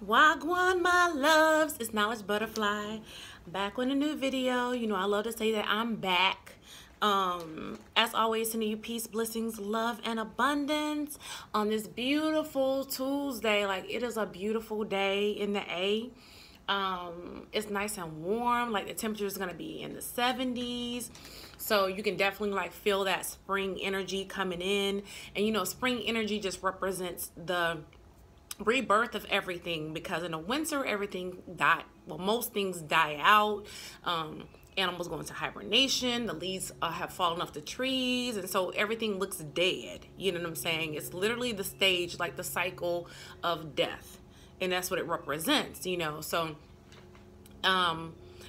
Wagwan, my loves, it's Knowledge Butterfly. Back with a new video. You know, I love to say that I'm back. As always, sending you peace, blessings, love, and abundance on this beautiful Tuesday. Like, it is a beautiful day in the A. It's nice and warm. Like, the temperature is going to be in the 70s. So you can definitely like feel that spring energy coming in. And you know, spring energy just represents the rebirth of everything, because in the winter everything died. Well, most things die out. Animals go into hibernation, the leaves have fallen off the trees, and so everything looks dead. You know what I'm saying? It's literally the stage, like the cycle of death, and that's what it represents, you know. So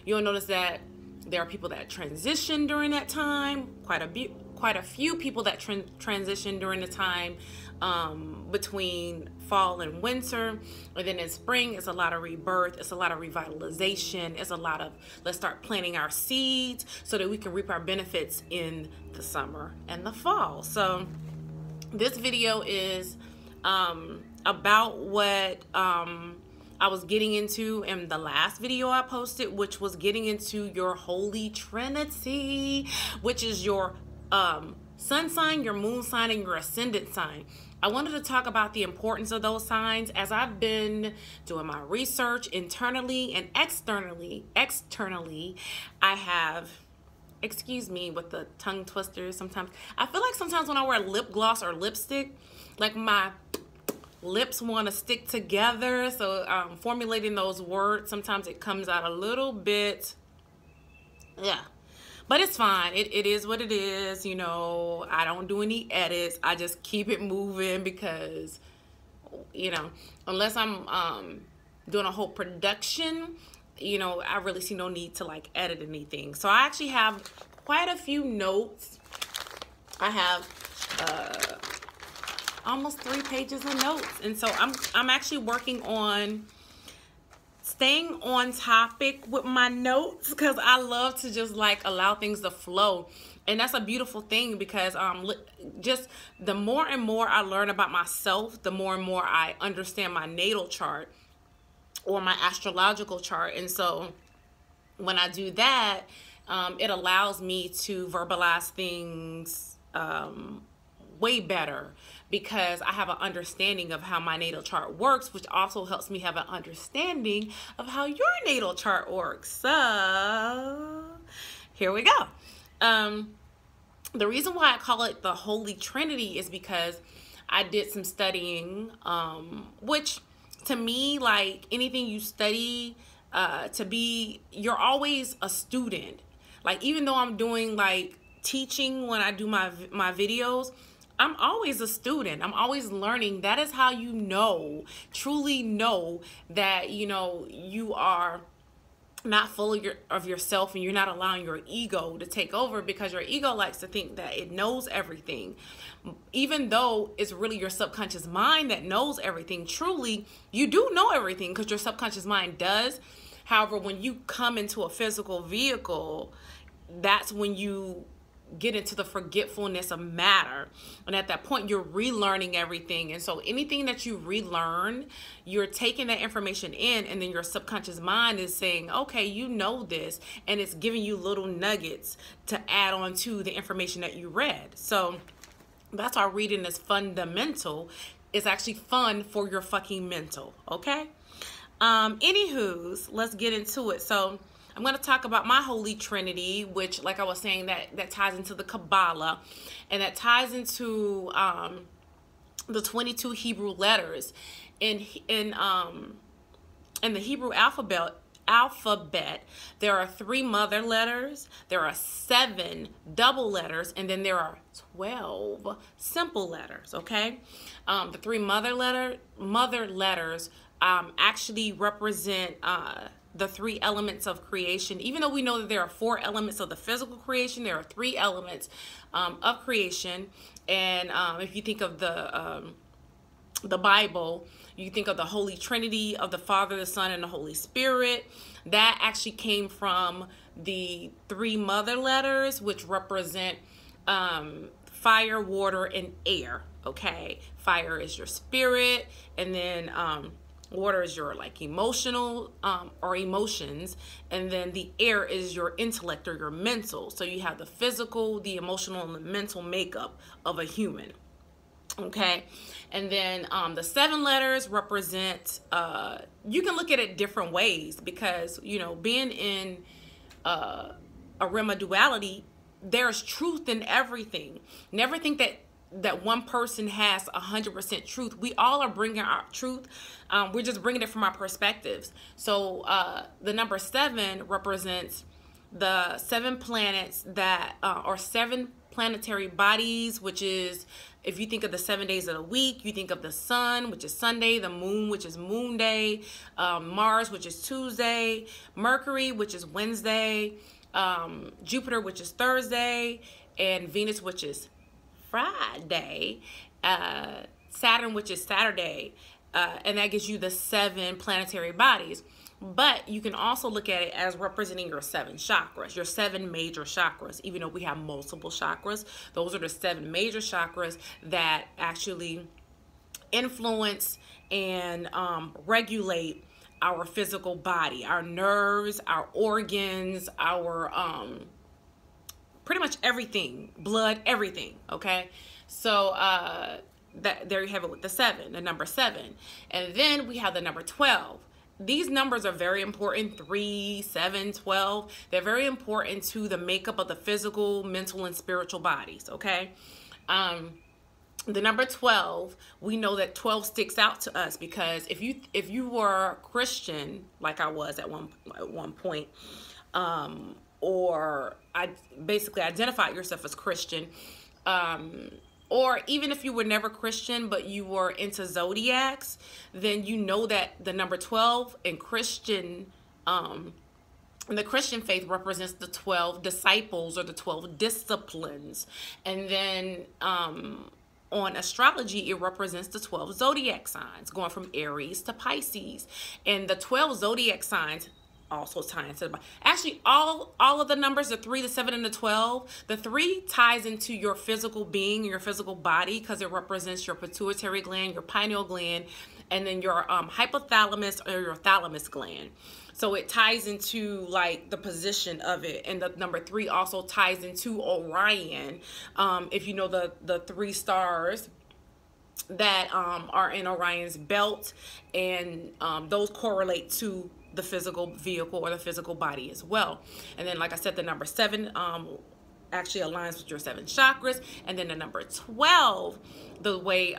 you'll notice that there are people that transition during that time, quite a few people that transition during the time between fall and winter. And then in spring, it's a lot of rebirth, it's a lot of revitalization, it's a lot of let's start planting our seeds so that we can reap our benefits in the summer and the fall. So this video is about what I was getting into in the last video I posted, which was getting into your holy Trinity, which is your sun sign, your moon sign, and your ascendant sign. I wanted to talk about the importance of those signs as I've been doing my research internally and externally. I have, excuse me with the tongue twisters sometimes. I feel like sometimes when I wear lip gloss or lipstick, like my lips want to stick together. So formulating those words, sometimes it comes out a little bit, yeah. But it's fine. It is what it is. You know, I don't do any edits. I just keep it moving because, you know, unless I'm doing a whole production, you know, I really see no need to like edit anything. So I actually have quite a few notes. I have almost 3 pages of notes. And so I'm actually working on staying on topic with my notes, because I love to just like allow things to flow. And that's a beautiful thing, because just the more and more I learn about myself, the more and more I understand my natal chart or my astrological chart. And so when I do that, it allows me to verbalize things way better, because I have an understanding of how my natal chart works, which also helps me have an understanding of how your natal chart works. So here we go. The reason why I call it the Holy Trinity is because I did some studying, which to me, like anything you study, you're always a student. Like, even though I'm doing like teaching when I do my videos, I'm always a student. I'm always learning. That is how you know, truly know that, you know, you are not full of yourself, and you're not allowing your ego to take over, because your ego likes to think that it knows everything, even though it's really your subconscious mind that knows everything. Truly, you do know everything because your subconscious mind does. However, when you come into a physical vehicle, that's when you get into the forgetfulness of matter, and at that point you're relearning everything. And so anything that you relearn, you're taking that information in, and then your subconscious mind is saying, okay, you know this, and it's giving you little nuggets to add on to the information that you read. So that's why reading is fundamental. It's actually fun for your fucking mental. Okay, anywho's, let's get into it. So I'm going to talk about my Holy Trinity, which, like I was saying, that ties into the Kabbalah, and that ties into the 22 Hebrew letters. In the Hebrew alphabet, there are 3 mother letters, there are 7 double letters, and then there are 12 simple letters. Okay, the 3 mother letters actually represent the 3 elements of creation. Even though we know that there are 4 elements of the physical creation, there are 3 elements of creation. And if you think of the Bible, you think of the Holy Trinity of the Father, the Son, and the Holy Spirit. That actually came from the 3 mother letters, which represent fire, water, and air. Okay, fire is your spirit, and then Water is your like emotional or emotions, and then the air is your intellect or your mental. So you have the physical, the emotional, and the mental makeup of a human. Okay, and then the 7 letters represent, you can look at it different ways, because, you know, being in a realm of duality, there's truth in everything. Never think that one person has 100% truth. We all are bringing our truth. We're just bringing it from our perspectives. So the number 7 represents the 7 planets that or 7 planetary bodies, which is, if you think of the 7 days of the week, you think of the sun, which is Sunday, the moon, which is moon day, Mars, which is Tuesday, Mercury, which is Wednesday, Jupiter, which is Thursday, and Venus, which is Friday, Saturn, which is Saturday, and that gives you the 7 planetary bodies. But you can also look at it as representing your 7 chakras, your 7 major chakras. Even though we have multiple chakras, those are the 7 major chakras that actually influence and regulate our physical body, our nerves, our organs, our pretty much everything, blood, everything. Okay, so there you have it with the 7, the number 7. And then we have the number 12. These numbers are very important. 3, 7, 12. They're very important to the makeup of the physical, mental, and spiritual bodies. Okay. The number 12, we know that 12 sticks out to us because if you were Christian, like I was at one point, or I basically identified yourself as Christian, or even if you were never Christian but you were into zodiacs, then you know that the number 12 in Christian, the Christian faith represents the 12 disciples or the 12 disciplines. And then on astrology, it represents the 12 zodiac signs, going from Aries to Pisces. And the 12 zodiac signs also tie into the, actually all of the numbers, the 3, the 7, and the 12. The 3 ties into your physical being, your physical body, because it represents your pituitary gland, your pineal gland, and then your hypothalamus or your thalamus gland. So it ties into like the position of it. And the number 3 also ties into Orion. If you know the 3 stars that are in Orion's belt, and those correlate to the physical vehicle or the physical body as well. And then, like I said, the number 7 actually aligns with your 7 chakras. And then the number 12, the way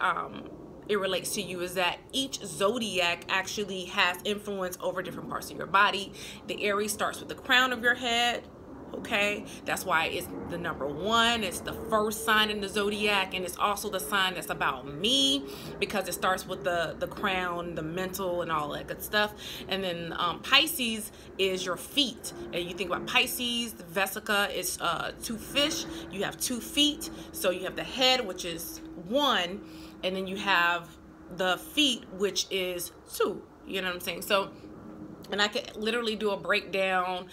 it relates to you is that each zodiac actually has influence over different parts of your body. The Aries starts with the crown of your head. Okay, that's why it's the number 1. It's the first sign in the zodiac, and it's also the sign that's about me, because it starts with the crown, the mental, and all that good stuff. And then Pisces is your feet, and you think about Pisces, the Vesica is 2 fish. You have 2 feet, so you have the head, which is 1, and then you have the feet, which is 2. You know what I'm saying? So, and I could literally do a breakdown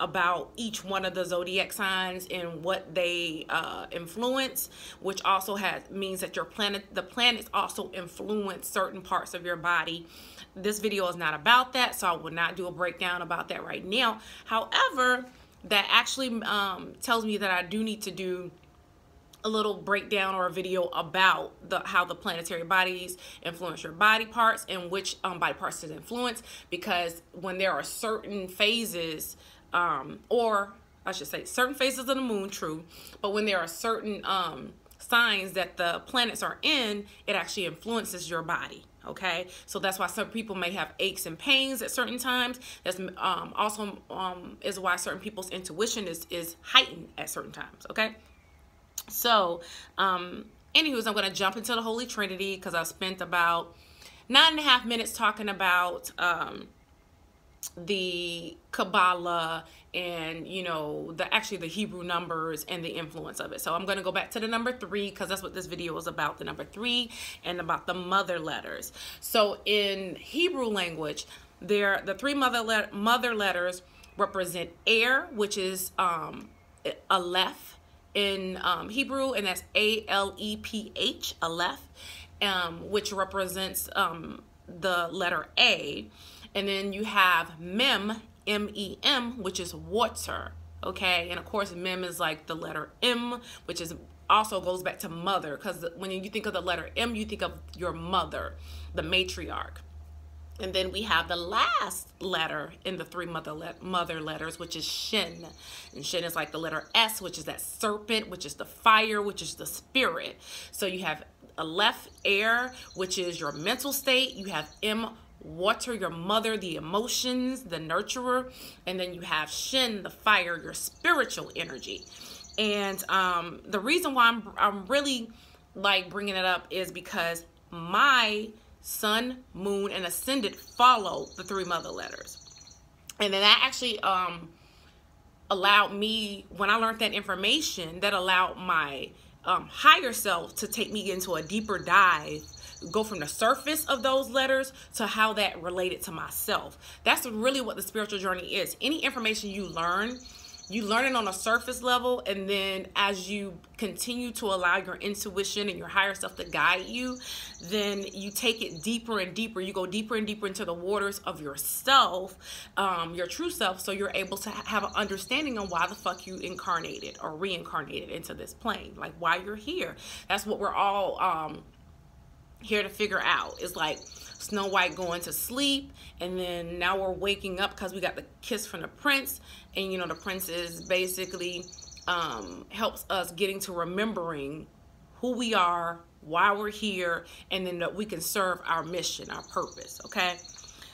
about each one of the zodiac signs and what they influence, which also means that the planets also influence certain parts of your body. This video is not about that, so I will not do a breakdown about that right now. However, that actually tells me that I do need to do a little breakdown or a video about how the planetary bodies influence your body parts and which body parts to influence, because when there are certain phases, or I should say certain phases of the moon, true, but when there are certain signs that the planets are in, it actually influences your body. Okay, so that's why some people may have aches and pains at certain times. That's also is why certain people's intuition is heightened at certain times. Okay, so anywho's, I'm going to jump into the Holy Trinity because I've spent about 9.5 minutes talking about the Kabbalah and, you know, the Hebrew numbers and the influence of it. So I'm going to go back to the number 3 because that's what this video is about, the number 3 and about the mother letters. So in Hebrew language, the 3 mother letters represent air, which is Aleph in Hebrew, and that's Aleph, Aleph. which represents the letter A. And then you have Mem, M-E-M, which is water. Okay, and of course Mem is like the letter M, which is also goes back to mother, because when you think of the letter M, you think of your mother, the matriarch. And then we have the last letter in the three mother letters, which is Shin. And Shin is like the letter S, which is that serpent, which is the fire, which is the spirit. So you have a left, air, which is your mental state. You have M, water, your mother, the emotions, the nurturer. And then you have Shin, the fire, your spiritual energy. And the reason why I'm really like bringing it up is because my sun, moon, and ascendant follow the three mother letters. And then that actually allowed me, when I learned that information, that allowed my higher self to take me into a deeper dive, go from the surface of those letters to how that related to myself. That's really what the spiritual journey is. Any information you learn it on a surface level, and then as you continue to allow your intuition and your higher self to guide you, then you take it deeper and deeper. You go deeper and deeper into the waters of yourself, your true self, so you're able to have an understanding on why the fuck you incarnated or reincarnated into this plane, like why you're here. That's what we're all here to figure out. It's like Snow White going to sleep, and then now we're waking up because we got the kiss from the prince, and you know the prince is basically helps us getting to remembering who we are, why we're here, and then that we can serve our mission, our purpose. Okay,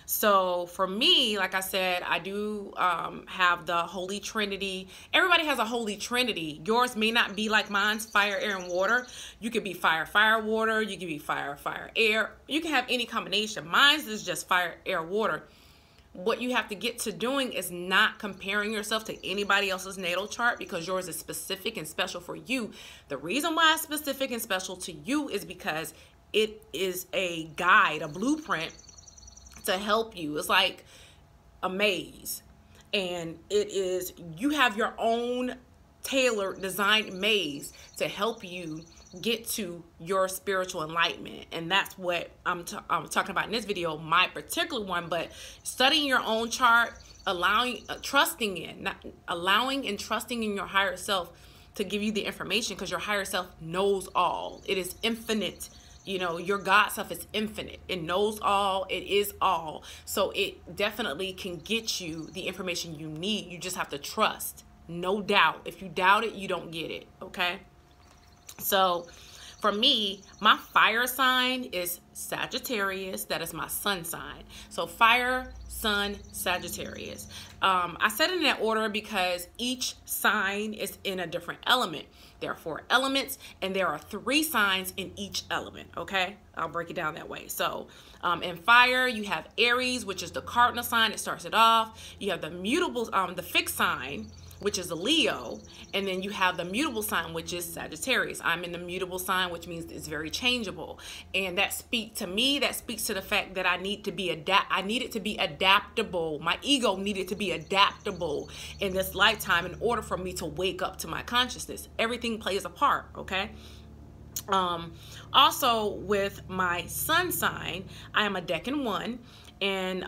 so for me, like I said, I do have the Holy Trinity. Everybody has a Holy Trinity. Yours may not be like mine's, fire, air, and water. You could be fire, fire, water. You could be fire, fire, air. You can have any combination. Mine's is just fire, air, water. What you have to get to doing is not comparing yourself to anybody else's natal chart, because yours is specific and special for you. The reason why it's specific and special to you is because it is a guide, a blueprint to help you. It's like a maze, and it is, you have your own tailored designed maze to help you get to your spiritual enlightenment. And that's what I'm talking about in this video, my particular one. But studying your own chart, allowing and trusting in your higher self to give you the information, because your higher self knows all. It is infinite. You know, your God self is infinite. It knows all. It is all. So it definitely can get you the information you need. You just have to trust. No doubt. If you doubt it, you don't get it. Okay? So for me, my fire sign is Sagittarius. That is my sun sign. So fire, sun, Sagittarius. I said it in that order because each sign is in a different element. There are 4 elements, and there are 3 signs in each element. Okay, I'll break it down that way. So in fire, you have Aries, which is the cardinal sign. It starts it off. You have the mutable, the fixed sign, which is a Leo, and then you have the mutable sign, which is Sagittarius. I'm in the mutable sign, which means it's very changeable, and that speaks to the fact that I needed to be adaptable. My ego needed to be adaptable in this lifetime in order for me to wake up to my consciousness. Everything plays a part. Okay. Also with my sun sign, I am a Decan 1. And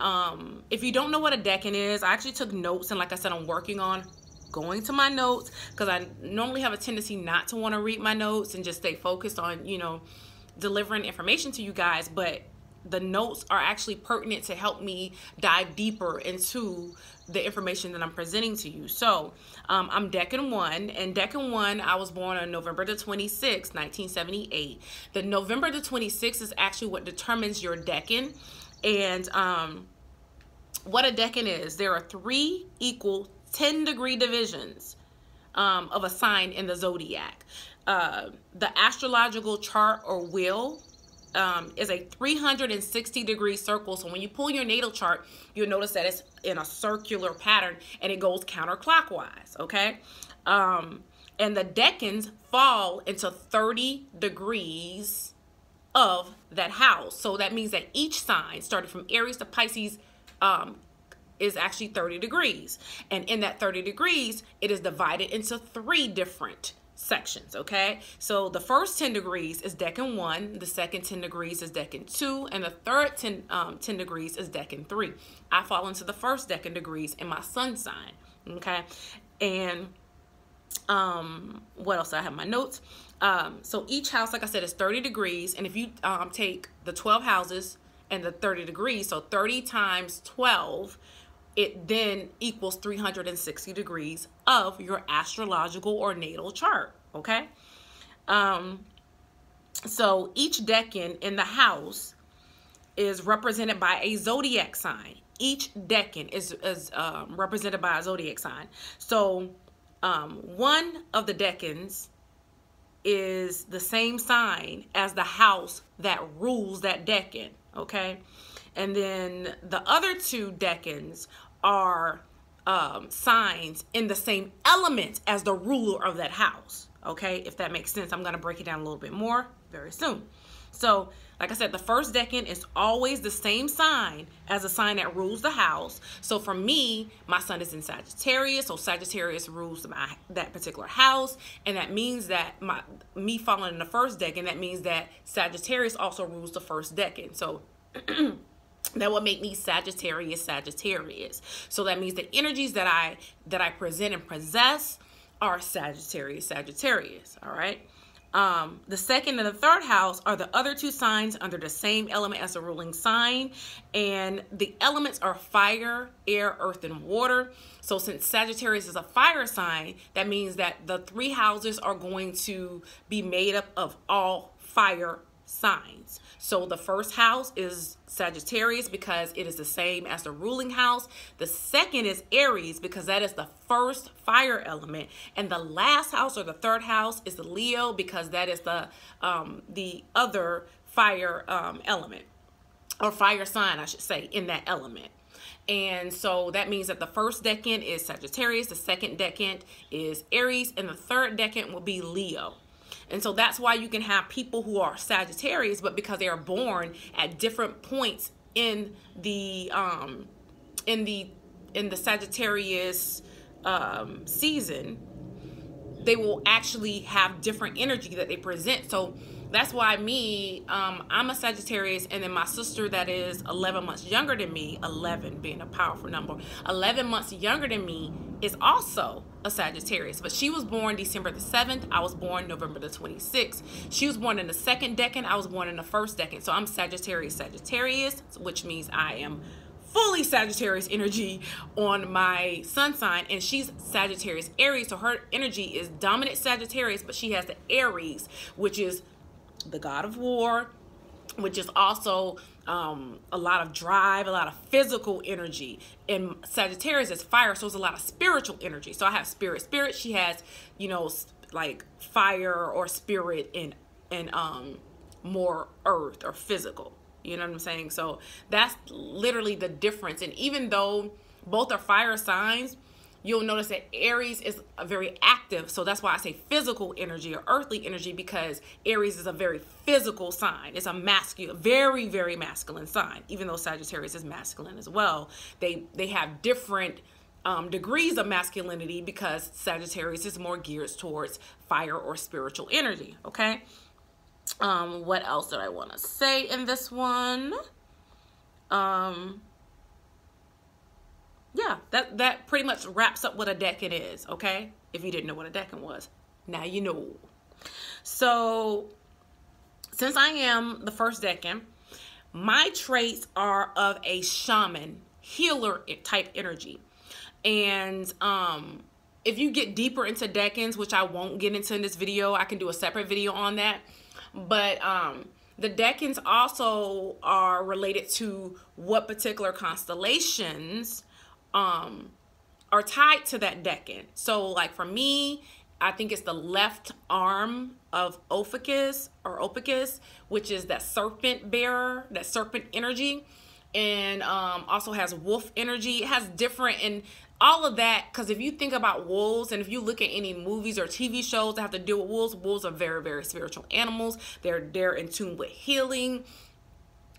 if you don't know what a Decan is, I actually took notes, and like I said, I'm working on going to my notes, because I normally have a tendency not to want to read my notes and just stay focused on, you know, delivering information to you guys. But the notes are actually pertinent to help me dive deeper into the information that I'm presenting to you. So I'm Decan 1, and Decan 1, I was born on November the 26th, 1978. The November the 26th is actually what determines your Decan. And what a Decan is, there are 3 equal 10-degree divisions of a sign in the zodiac. The astrological chart or wheel is a 360-degree circle. So when you pull your natal chart, you'll notice that it's in a circular pattern, and it goes counterclockwise. Okay. And the decans fall into 30 degrees of that house. So that means that each sign, starting from Aries to Pisces, is actually 30 degrees. And in that 30 degrees, it is divided into 3 different sections, okay? So the first 10 degrees is decan 1, the second 10 degrees is decan 2, and the third 10 degrees is decan 3. I fall into the first decan degrees in my sun sign, okay? And what else? I have my notes. So each house, like I said, is 30 degrees, and if you take the 12 houses and the 30 degrees, so 30 times 12, it then equals 360 degrees of your astrological or natal chart, okay? So each decan in the house is represented by a zodiac sign. Each decan is represented by a zodiac sign. So one of the decans is the same sign as the house that rules that decan, okay? And then the other 2 decans are signs in the same element as the ruler of that house, okay? If that makes sense. I'm going to break it down a little bit more very soon. So, like I said, the first decan is always the same sign as the sign that rules the house. So for me, my sun is in Sagittarius, so Sagittarius rules that particular house, and that means that me falling in the first decan, that means that Sagittarius also rules the first decan. So that would make me Sagittarius. So that means the energies that I present and possess are Sagittarius. All right. The second and the third house are the other 2 signs under the same element as the ruling sign, and the elements are fire, air, earth, and water. So since Sagittarius is a fire sign, that means that the 3 houses are going to be made up of all fire signs. So the first house is Sagittarius because it is the same as the ruling house. The second is Aries because that is the first fire element, and the last house or the third house is the Leo because that is the other fire element, or fire sign, I should say, in that element. And so that means that the first decan is Sagittarius, the second decan is Aries, and the third decan will be Leo. And so that's why you can have people who are Sagittarius, but because they are born at different points in the Sagittarius season, they will actually have different energy that they present. So that's why I'm a Sagittarius, and then my sister that is 11 months younger than me, 11 being a powerful number, 11 months younger than me is also a Sagittarius, but she was born December the 7th. I was born November the 26th. She was born in the second decan. I was born in the first decan. So I'm Sagittarius, which means I am fully Sagittarius energy on my sun sign, and she's Sagittarius Aries. So her energy is dominant Sagittarius, but she has the Aries, which is the god of war, which is also a lot of drive, a lot of physical energy. And Sagittarius is fire, so it's a lot of spiritual energy. So I have spirit. She has, like fire or spirit and more earth or physical. You know what I'm saying? So that's literally the difference. And even though both are fire signs, you'll notice that Aries is very active. So that's why I say physical energy or earthly energy, because Aries is a very physical sign. It's a masculine, very, very masculine sign. Even though Sagittarius is masculine as well, they have different degrees of masculinity because Sagittarius is more geared towards fire or spiritual energy. Okay. What else did I want to say in this one? Yeah, that pretty much wraps up what a decan is, okay? If you didn't know what a decan was, now you know. So, since I am the first decan, my traits are of a shaman, healer type energy. And if you get deeper into decans, which I won't get into in this video, I can do a separate video on that. But the decans also are related to what particular constellations are tied to that decan. So like for me, I think it's the left arm of Ophiuchus, which is that serpent bearer, that serpent energy, and also has wolf energy. It has different, and all of that, because if you think about wolves, and if you look at any movies or TV shows that have to deal with wolves, wolves are very, very spiritual animals. They're in tune with healing.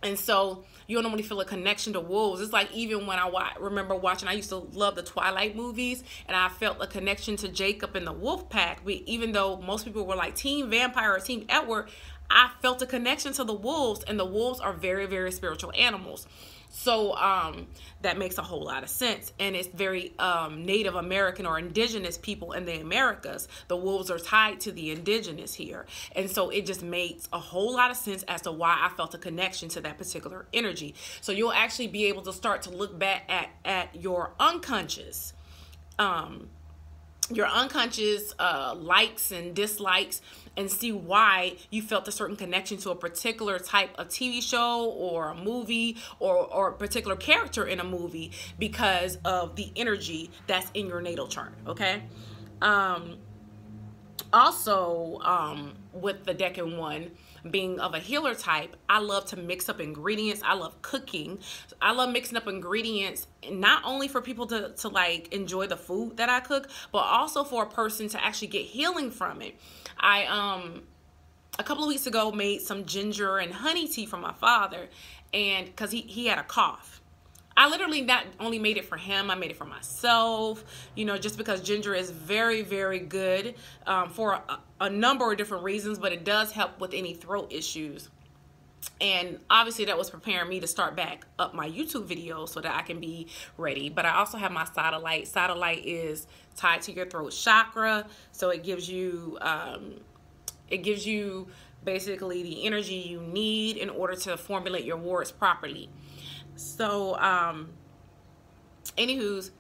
And so you'll normally feel a connection to wolves. It's like even when I remember watching, I used to love the Twilight movies, and I felt a connection to Jacob and the wolf pack. Even though most people were like Team Vampire or Team Edward, I felt a connection to the wolves, and the wolves are very, very spiritual animals. So that makes a whole lot of sense. And it's very Native American or indigenous people in the Americas. The wolves are tied to the indigenous here. And so it just makes a whole lot of sense as to why I felt a connection to that particular energy. So you'll actually be able to start to look back at your unconscious. Likes and dislikes, and see why you felt a certain connection to a particular type of TV show or a movie or a particular character in a movie because of the energy that's in your natal chart. Okay. Also, with the Decan one being of a healer type, I love to mix up ingredients. I love cooking. I love mixing up ingredients, not only for people to like enjoy the food that I cook, but also for a person to actually get healing from it. I a couple of weeks ago made some ginger and honey tea for my father, and because he had a cough. I literally not only made it for him, I made it for myself, you know, just because ginger is very, very good for a number of different reasons, but it does help with any throat issues. And obviously that was preparing me to start back up my YouTube videos so that I can be ready. But I also have my satellite. Satellite is tied to your throat chakra, so it gives you basically the energy you need in order to formulate your words properly. So, anywho's,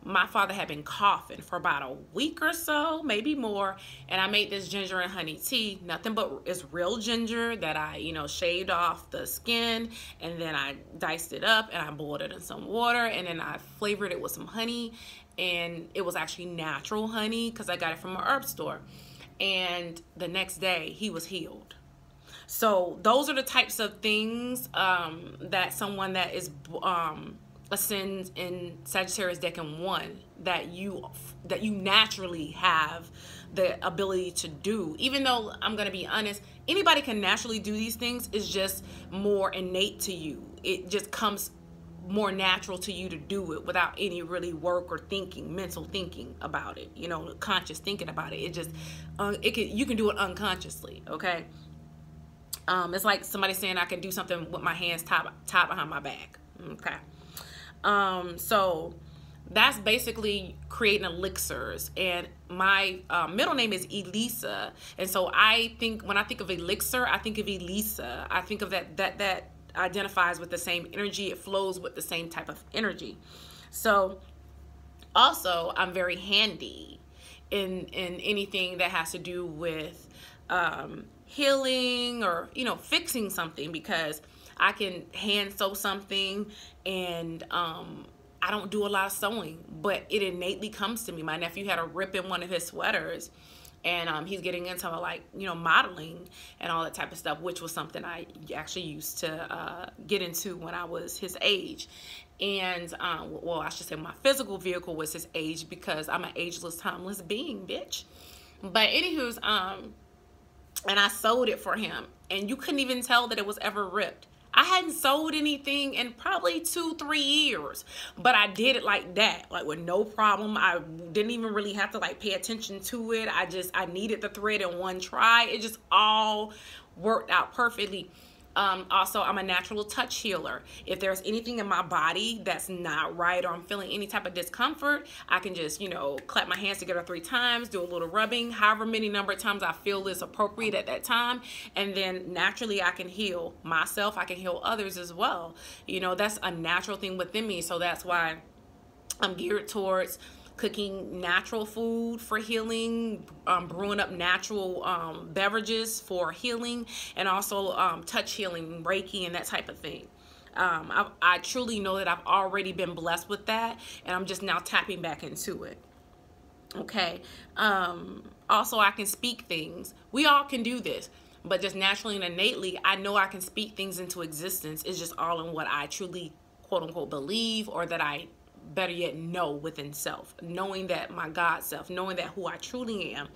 my father had been coughing for about a week or so, maybe more, and I made this ginger and honey tea. Nothing but it's real ginger that I, you know, shaved off the skin, and then I diced it up and I boiled it in some water, and then I flavored it with some honey, and it was actually natural honey because I got it from a herb store. And the next day, he was healed. So those are the types of things that someone that is ascends in Sagittarius Decan 1 that you naturally have the ability to do. Even though I'm going to be honest, anybody can naturally do these things. It's just more innate to you. It just comes more natural to you to do it without any really work or thinking, mental thinking about it, you know, conscious thinking about it. It just you can do it unconsciously. Okay. It's like somebody saying I can do something with my hands tied behind my back. Okay. So that's basically creating elixirs, and my middle name is Elisa, and so I think when I think of elixir, I think of Elisa. I think of that identifies with the same energy. It flows with the same type of energy. So also I'm very handy in anything that has to do with healing or, you know, fixing something, because I can hand sew something, and I don't do a lot of sewing, but it innately comes to me. My nephew had a rip in one of his sweaters, and he's getting into like, you know, modeling and all that type of stuff, which was something I actually used to get into when I was his age. And well, I should say my physical vehicle was his age, because I'm an ageless, timeless being, bitch. But anywho's, and I sewed it for him, and you couldn't even tell that it was ever ripped. I hadn't sewed anything in probably 2-3 years, but I did it like that, like with no problem. I didn't even really have to like pay attention to it. I needed the thread in one try. It just all worked out perfectly. Also, I'm a natural touch healer. If there's anything in my body that's not right, or I'm feeling any type of discomfort, I can just, you know, clap my hands together 3 times, do a little rubbing, however many number of times I feel is appropriate at that time. And then naturally I can heal myself. I can heal others as well. You know, that's a natural thing within me. So that's why I'm geared towards cooking natural food for healing, brewing up natural beverages for healing, and also touch healing, Reiki, and that type of thing. I truly know that I've already been blessed with that, and I'm just now tapping back into it. Okay. Also, I can speak things. We all can do this, but just naturally and innately, I know I can speak things into existence. It's just all in what I truly, quote unquote, believe, or that I better yet know within self, knowing that my God self, knowing that who I truly am,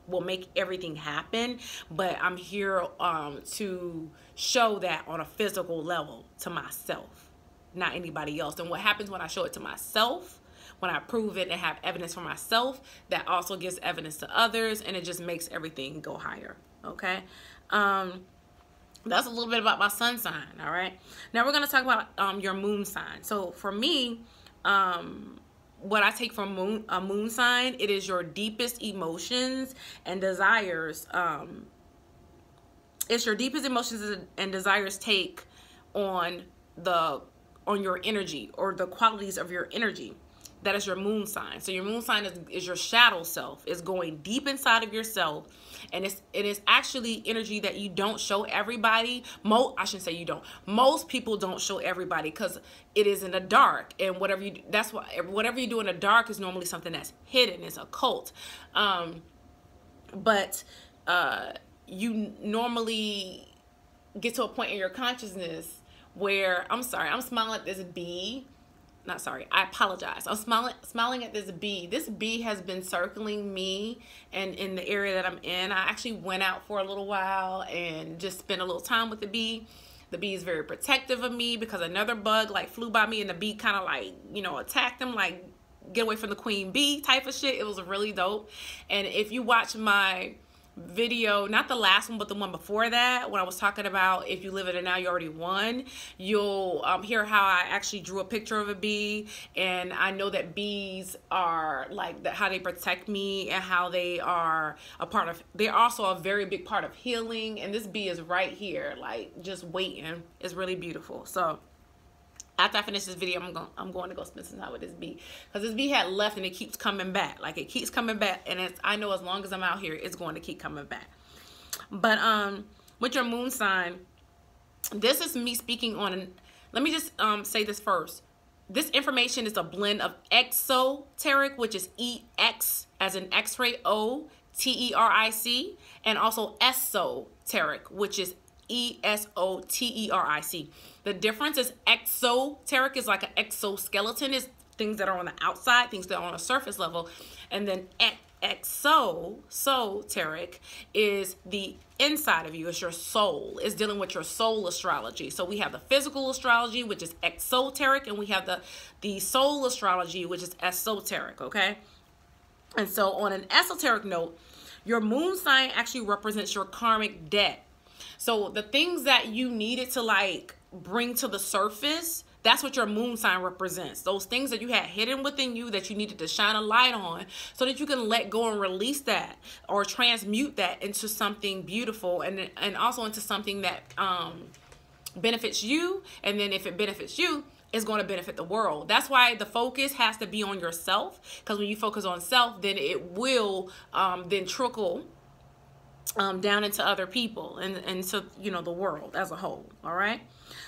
will make everything happen, but I'm here to show that on a physical level to myself, not anybody else. And what happens when I show it to myself, when I prove it and have evidence for myself, that also gives evidence to others, and it just makes everything go higher. Okay. That's a little bit about my sun sign. All right. Now we're going to talk about your moon sign. So for me, what I take from a moon sign, it is your deepest emotions and desires. It's your deepest emotions and desires take on your energy, or the qualities of your energy. That is your moon sign. So your moon sign is your shadow self. It's going deep inside of yourself, and it is actually energy that you don't show everybody. I shouldn't say you don't. Most people don't show everybody because it is in the dark, and whatever you do in the dark is normally something that's hidden. It's occult. But you normally get to a point in your consciousness where, I'm smiling at this bee. Not sorry, I apologize. I'm smiling at this bee. This bee has been circling me and in the area that I'm in. I actually went out for a little while and just spent a little time with the bee. The bee is very protective of me because another bug like flew by me, and the bee kind of like, you know, attacked him, like get away from the queen bee type of shit. It was really dope. And if you watch my video, not the last one but the one before that, when I was talking about if you live in it now you already won, you'll hear how I actually drew a picture of a bee. And I know that bees are like that, how they protect me, and how they are they're also a very big part of healing. And this bee is right here, like just waiting. It's really beautiful. So after I finish this video, I'm going to go spend some time with this bee, because this bee had left and it keeps coming back. Like it keeps coming back, and I know as long as I'm out here, it's going to keep coming back. But with your moon sign, this is me speaking on. Let me just say this first. This information is a blend of exoteric, which is EX as in X-ray, O-T-E-R-I-C, and also esoteric, which is E-S-O-T-E-R-I-C. The difference is exoteric is like an exoskeleton, is things that are on the outside, things that are on a surface level. And then exoteric is the inside of you. It's your soul. It's dealing with your soul astrology. So we have the physical astrology, which is exoteric, and we have the soul astrology, which is esoteric, okay? And so on an esoteric note, your moon sign actually represents your karmic debt. So the things that you needed to like bring to the surface, that's what your moon sign represents. Those things that you had hidden within you that you needed to shine a light on, so that you can let go and release that, or transmute that into something beautiful, and also into something that benefits you. And then if it benefits you, it's going to benefit the world. That's why the focus has to be on yourself, because when you focus on self, then it will then trickle down into other people and so, you know, the world as a whole. All right.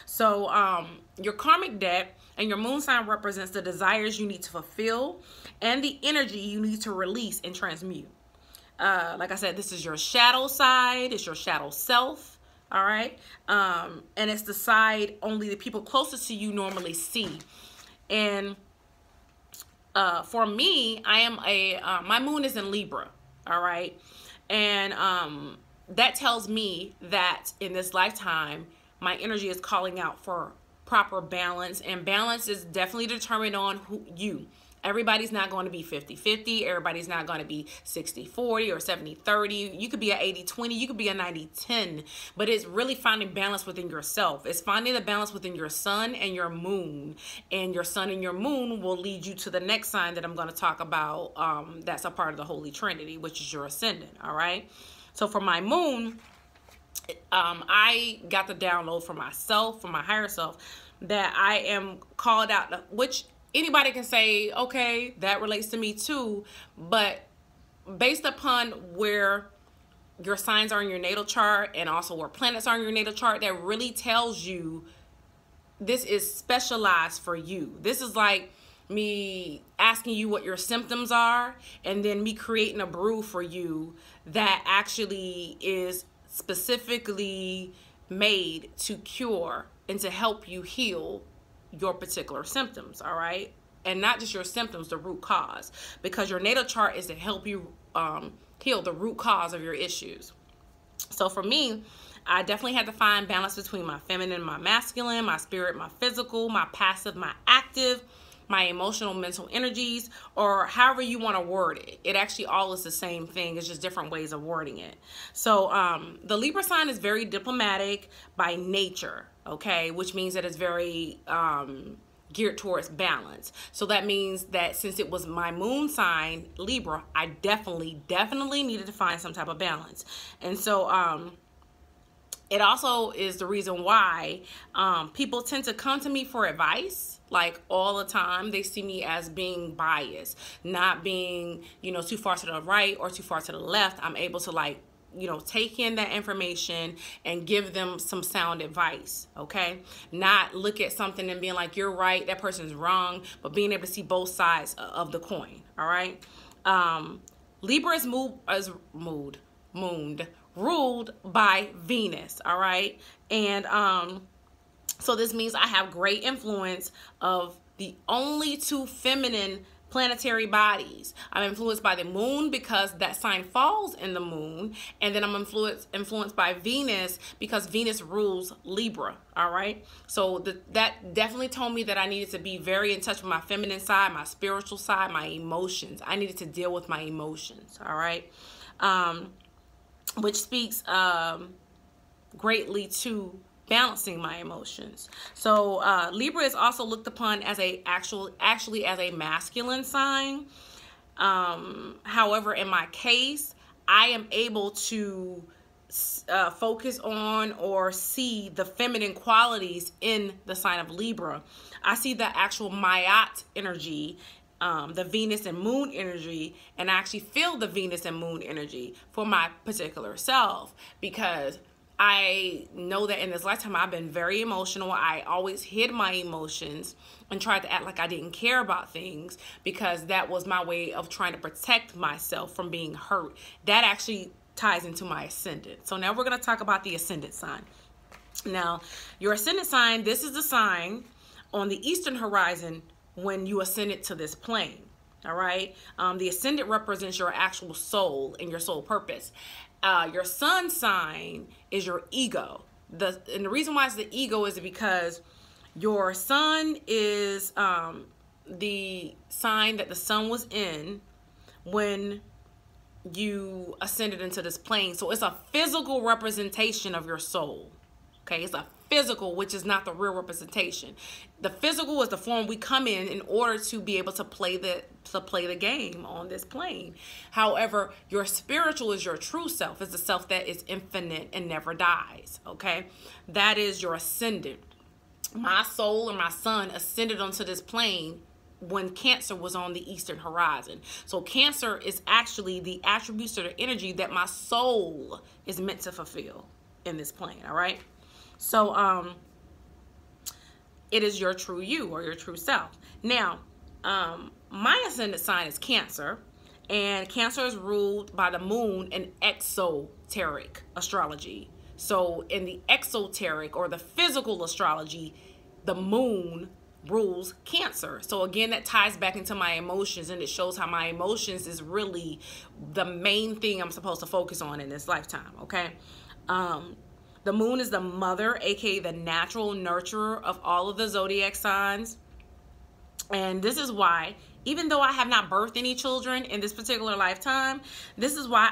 So your karmic debt and your moon sign represents the desires you need to fulfill and the energy you need to release and transmute. Like I said, this is your shadow side. It's your shadow self. All right. And it's the side only the people closest to you normally see. And for me, I am my moon is in Libra. All right. And that tells me that in this lifetime, my energy is calling out for proper balance. And balance is definitely determined on you. Everybody's not going to be 50-50. Everybody's not going to be 60-40 or 70-30. You could be a 80-20. You could be a 90-10. But it's really finding balance within yourself. It's finding the balance within your sun and your moon. And your sun and your moon will lead you to the next sign that I'm going to talk about. That's a part of the Holy Trinity, which is your ascendant. All right. So for my moon, I got the download for myself, for my higher self, that I am called out, which anybody can say, okay, that relates to me too. But based upon where your signs are in your natal chart, and also where planets are in your natal chart, that really tells you this is specialized for you. This is like me asking you what your symptoms are, and then me creating a brew for you that actually is specifically made to cure and to help you heal your particular symptoms. All right. And not just your symptoms, the root cause, because your natal chart is to help you heal the root cause of your issues. So for me, I definitely had to find balance between my feminine and my masculine, my spirit, my physical, my passive, my active, my emotional, mental energies, or however you want to word it. It actually all is the same thing. It's just different ways of wording it. So the Libra sign is very diplomatic by nature, okay, which means that it's very geared towards balance. So that means that since it was my moon sign, Libra, I definitely needed to find some type of balance. And so it also is the reason why people tend to come to me for advice, like all the time. They see me as being biased, not being, you know, too far to the right or too far to the left. I'm able to, like, you know, take in that information and give them some sound advice, okay? Not look at something and being like, you're right, that person's wrong, but being able to see both sides of the coin, all right? Libra is ruled by Venus, all right? And so this means I have great influence of the only two feminine planetary bodies. I'm influenced by the moon because that sign falls in the moon, and then I'm influenced by Venus because Venus rules Libra, all right? So that definitely told me that I needed to be very in touch with my feminine side, my spiritual side, my emotions. I needed to deal with my emotions, all right? Which speaks greatly to balancing my emotions. So Libra is also looked upon as actually as a masculine sign. However, in my case, I am able to focus on or see the feminine qualities in the sign of Libra. I see the actual Mayat energy, the Venus and moon energy, and I actually feel the Venus and moon energy for my particular self, because I know that in this lifetime I've been very emotional. I always hid my emotions and tried to act like I didn't care about things, because that was my way of trying to protect myself from being hurt. That actually ties into my ascendant. So now we're going to talk about the ascendant sign. Now, your ascendant sign, this is the sign on the eastern horizon when you ascended to this plane, all right? The ascendant represents your actual soul and your soul purpose. Your sun sign is your ego. And the reason why it's the ego is because your sun is the sign that the sun was in when you ascended into this plane. So it's a physical representation of your soul. Okay, it's a physical, which is not the real representation. The physical is the form we come in order to be able to play the game on this plane. However, your spiritual is your true self. It's the self that is infinite and never dies. Okay, that is your ascendant. My soul and my sun ascended onto this plane when Cancer was on the eastern horizon. So Cancer is actually the attributes or the energy that my soul is meant to fulfill in this plane. All right. So it is your true you or your true self. Now, my ascendant sign is Cancer, and Cancer is ruled by the moon in exoteric astrology. So in the exoteric or the physical astrology, the moon rules Cancer. So again, that ties back into my emotions, and it shows how my emotions is really the main thing I'm supposed to focus on in this lifetime, okay? The moon is the mother, aka the natural nurturer of all of the zodiac signs. And this is why, even though I have not birthed any children in this particular lifetime, this is why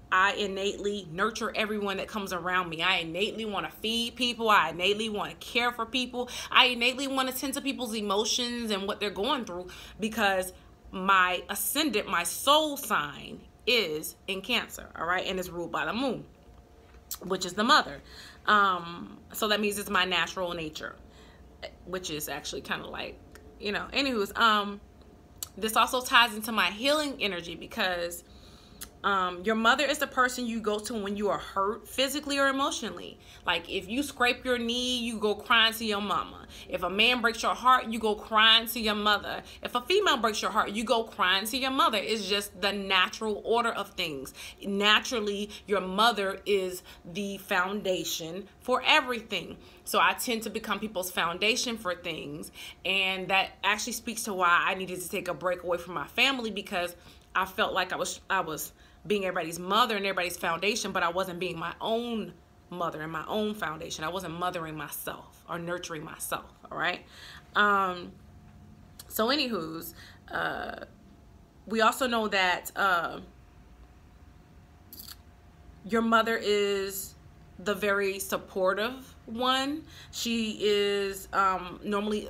I innately nurture everyone that comes around me. I innately want to feed people. I innately want to care for people. I innately want to tend to people's emotions and what they're going through, because my ascendant, my soul sign, is in Cancer, all right? And it's ruled by the moon, which is the mother. So that means it's my natural nature, which is actually kind of like, you know, anywho's, this also ties into my healing energy, because your mother is the person you go to when you are hurt physically or emotionally. Like if you scrape your knee, you go crying to your mama. If a man breaks your heart, you go crying to your mother. If a female breaks your heart, you go crying to your mother. It's just the natural order of things. Naturally, your mother is the foundation for everything. So I tend to become people's foundation for things. And that actually speaks to why I needed to take a break away from my family, because I felt like I was being everybody's mother and everybody's foundation, but I wasn't being my own mother and my own foundation. I wasn't mothering myself or nurturing myself. All right. So anywho's, we also know that your mother is the very supportive one. She is normally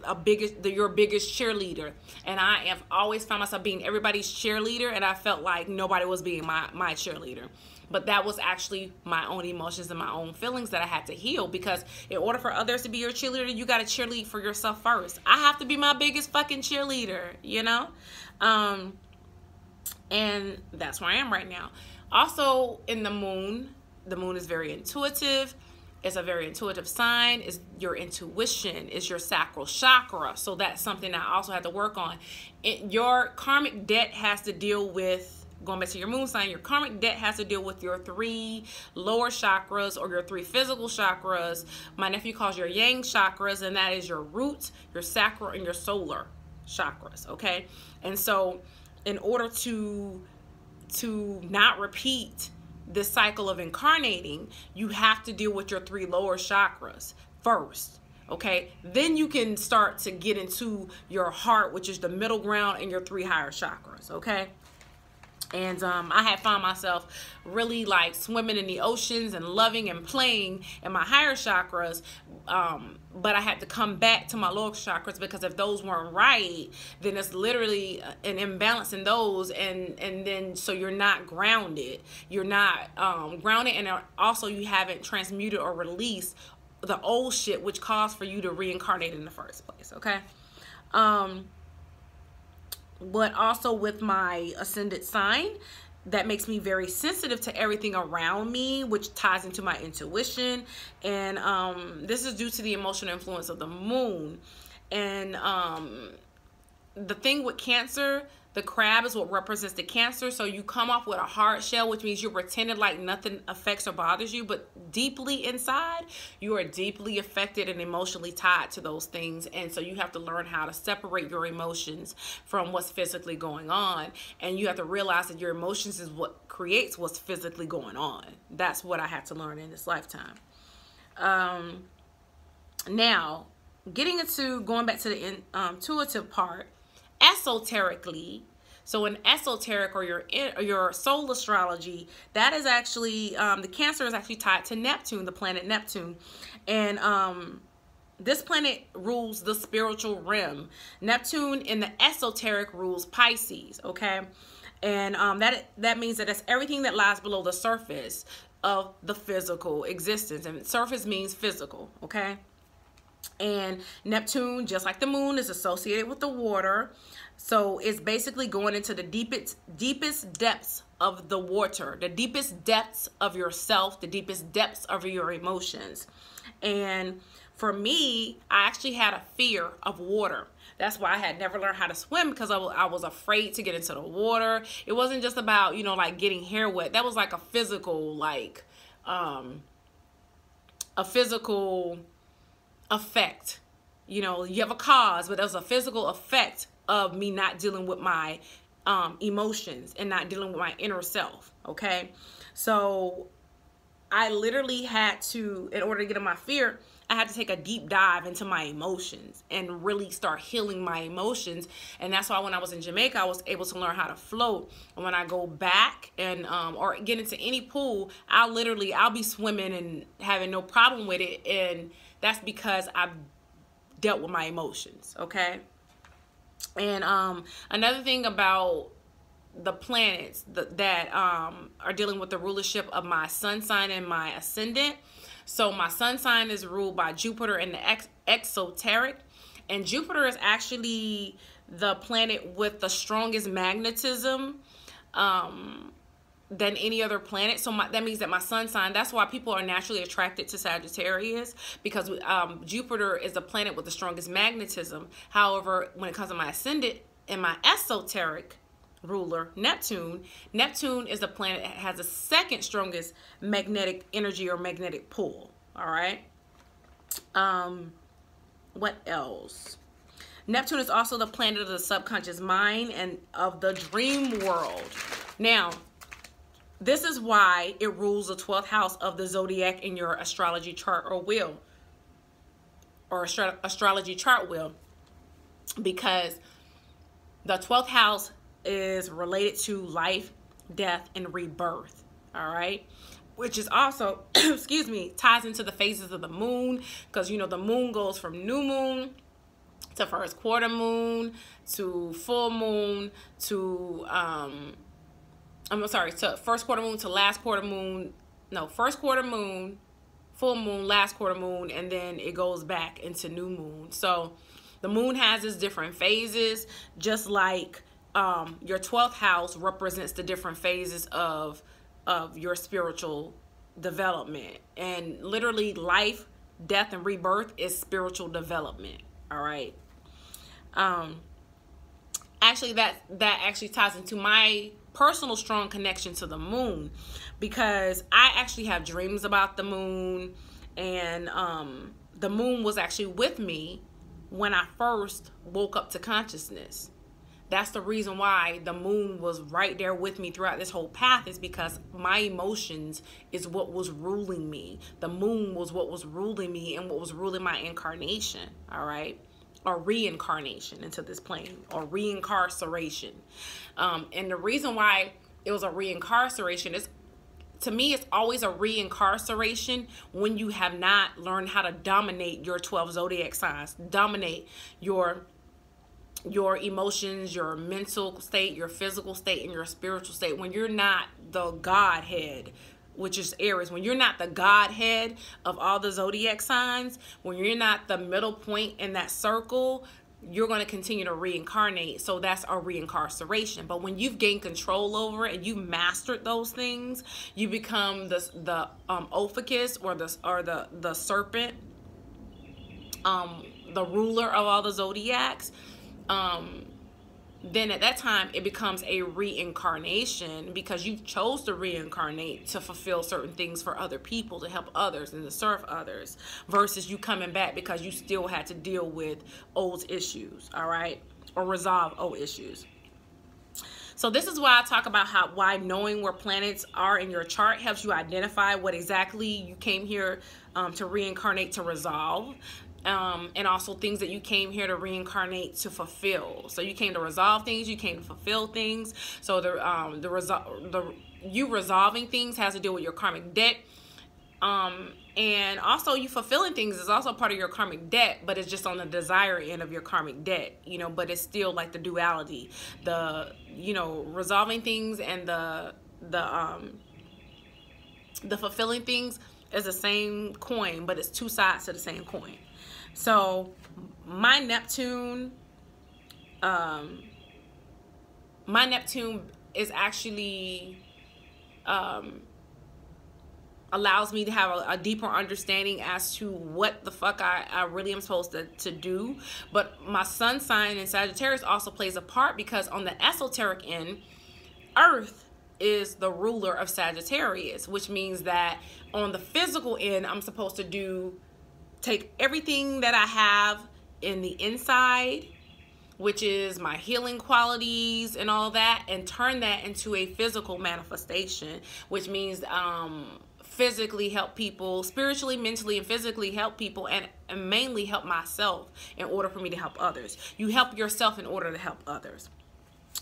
your biggest cheerleader, and I have always found myself being everybody's cheerleader, and I felt like nobody was being my cheerleader. But that was actually my own emotions and my own feelings that I had to heal, because in order for others to be your cheerleader, you got to cheerlead for yourself first. I have to be my biggest fucking cheerleader, you know? And that's where I am right now. Also, in the moon is very intuitive. It's a very intuitive sign. It's your intuition. It's your sacral chakra. So that's something I also have to work on. Your karmic debt has to deal with, going back to your moon sign, your karmic debt has to deal with your 3 lower chakras, or your 3 physical chakras. My nephew calls your yang chakras, and that is your root, your sacral, and your solar chakras, okay? And so in order to not repeat this cycle of incarnating, you have to deal with your 3 lower chakras first, okay? Then you can start to get into your heart, which is the middle ground, and your 3 higher chakras, okay? And I had found myself really like swimming in the oceans and loving and playing in my higher chakras. But I had to come back to my lower chakras, because if those weren't right, then it's literally an imbalance in those. And then so you're not grounded. You're not grounded. And also you haven't transmuted or released the old shit, which caused for you to reincarnate in the first place. Okay. But also with my ascendant sign, that makes me very sensitive to everything around me, which ties into my intuition. And this is due to the emotional influence of the moon. And the thing with Cancer, the crab is what represents the Cancer. So you come off with a hard shell, which means you're pretending like nothing affects or bothers you, but deeply inside, you are deeply affected and emotionally tied to those things. And so you have to learn how to separate your emotions from what's physically going on. And you have to realize that your emotions is what creates what's physically going on. That's what I had to learn in this lifetime. Now, getting into going back to the intuitive part, esoterically, so in esoteric, or your soul astrology, that is actually the Cancer is actually tied to Neptune, the planet Neptune. And this planet rules the spiritual realm. Neptune in the esoteric rules Pisces, okay? And that means that it's everything that lies below the surface of the physical existence. And surface means physical, okay? And Neptune, just like the moon, is associated with the water. So it's basically going into the deepest depths of the water, the deepest depths of yourself, the deepest depths of your emotions. And for me, I actually had a fear of water. That's why I had never learned how to swim, because I was afraid to get into the water. It wasn't just about, you know, like getting hair wet. That was like a physical, like, a physical effect. You know, you have a cause, but there's a physical effect of me not dealing with my emotions and not dealing with my inner self. Okay. So I literally had to, in order to get in my fear, I had to take a deep dive into my emotions and really start healing my emotions. And that's why when I was in Jamaica, I was able to learn how to float. And when I go back and or get into any pool, I'll be swimming and having no problem with it. And that's because I've dealt with my emotions. Okay. And another thing about the planets that are dealing with the rulership of my sun sign and my ascendant. So my sun sign is ruled by Jupiter in the exoteric, and Jupiter is actually the planet with the strongest magnetism than any other planet. So that means that my sun sign, that's why people are naturally attracted to Sagittarius, because Jupiter is the planet with the strongest magnetism. However, when it comes to my ascendant and my esoteric ruler, Neptune is the planet that has the second strongest magnetic energy or magnetic pull. All right. What else? Neptune is also the planet of the subconscious mind and of the dream world. Now, this is why it rules the 12th house of the zodiac in your astrology chart or wheel, or astrology chart wheel, because the 12th house is related to life, death, and rebirth. All right. Which is also, excuse me, ties into the phases of the moon, because, you know, the moon goes from new moon to first quarter moon to full moon to to first quarter moon to last quarter moon. No, first quarter moon, full moon, last quarter moon, and then it goes back into new moon. So the moon has its different phases, just like your 12th house represents the different phases of your spiritual development. And literally life, death, and rebirth is spiritual development. All right. Actually, that actually ties into my personal strong connection to the moon, because I actually have dreams about the moon, and the moon was actually with me when I first woke up to consciousness. That's the reason why the moon was right there with me throughout this whole path, is because my emotions is what was ruling me. The moon was what was ruling me and what was ruling my incarnation, all right? Or reincarnation into this plane, or reincarceration. And the reason why it was a reincarceration is, to me, it's always a reincarceration when you have not learned how to dominate your 12 zodiac signs, dominate your emotions, your mental state, your physical state, and your spiritual state. When you're not the Godhead, which is Aries, when you're not the Godhead of all the zodiac signs, when you're not the middle point in that circle, you're going to continue to reincarnate. So that's a reincarceration. But when you've gained control over it and you've mastered those things, you become the Ophiuchus, or the serpent, the ruler of all the zodiacs. Then at that time it becomes a reincarnation, because you chose to reincarnate to fulfill certain things for other people, to help others and to serve others, versus you coming back because you still had to deal with old issues, all right, or resolve old issues. So this is why I talk about why knowing where planets are in your chart helps you identify what exactly you came here to reincarnate to resolve. And also things that you came here to reincarnate to fulfill. So you came to resolve things, you came to fulfill things. So you resolving things has to do with your karmic debt. And also you fulfilling things is also part of your karmic debt, but it's just on the desire end of your karmic debt, you know, but it's still like the duality, resolving things and the fulfilling things is the same coin, but it's two sides to the same coin. So my Neptune is actually allows me to have a deeper understanding as to what the fuck I really am supposed to do. But my sun sign in Sagittarius also plays a part, because on the esoteric end, Earth is the ruler of Sagittarius, which means that on the physical end, I'm supposed to take everything that I have in the inside, which is my healing qualities and all that, and turn that into a physical manifestation, which means physically help people, spiritually, mentally, and physically help people, and mainly help myself in order for me to help others. You help yourself in order to help others.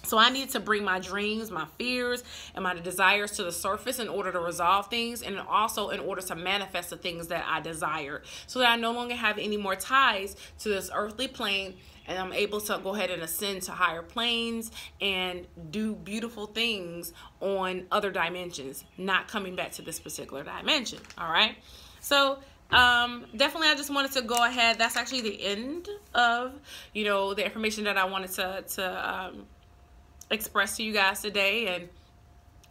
So I need to bring my dreams, my fears, and my desires to the surface in order to resolve things, and also in order to manifest the things that I desire, so that I no longer have any more ties to this earthly plane, and I'm able to go ahead and ascend to higher planes and do beautiful things on other dimensions, not coming back to this particular dimension. All right. So definitely I just wanted to go ahead. That's actually the end of, the information that I wanted to express to you guys today. And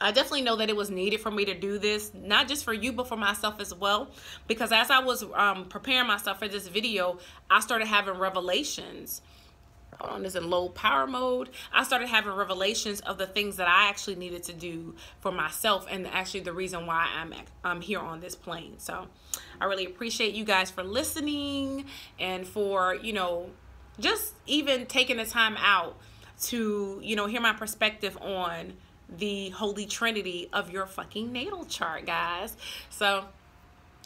I definitely know that it was needed for me to do this, not just for you, but for myself as well, because as I was preparing myself for this video, I started having revelations. Hold on, this is in low power mode. I started having revelations of the things that I actually needed to do for myself, and actually the reason why I'm here on this plane. So I really appreciate you guys for listening, and for just even taking the time out to, you know, hear my perspective on the Holy Trinity of your fucking natal chart, guys. So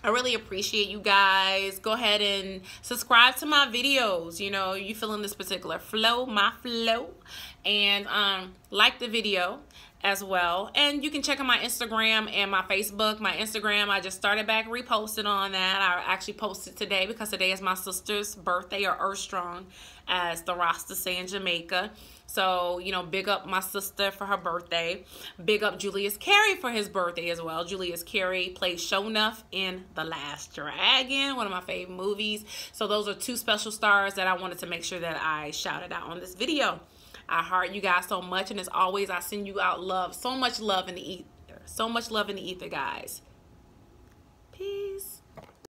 I really appreciate you guys. Go ahead and subscribe to my videos. You know, you feeling this particular flow, my flow, and like the video as well. And you can check out my Instagram and my Facebook. My Instagram, I just started back reposting on that. I actually posted today because today is my sister's birthday, or Earth Strong, as the Rasta say in Jamaica. So, you know, big up my sister for her birthday. Big up Julius Carey for his birthday as well. Julius Carey played Sho'nuff in The Last Dragon, one of my favorite movies. So those are two special stars that I wanted to make sure that I shouted out on this video. I heart you guys so much, and as always, I send you out love. So much love in the ether. So much love in the ether, guys. Peace.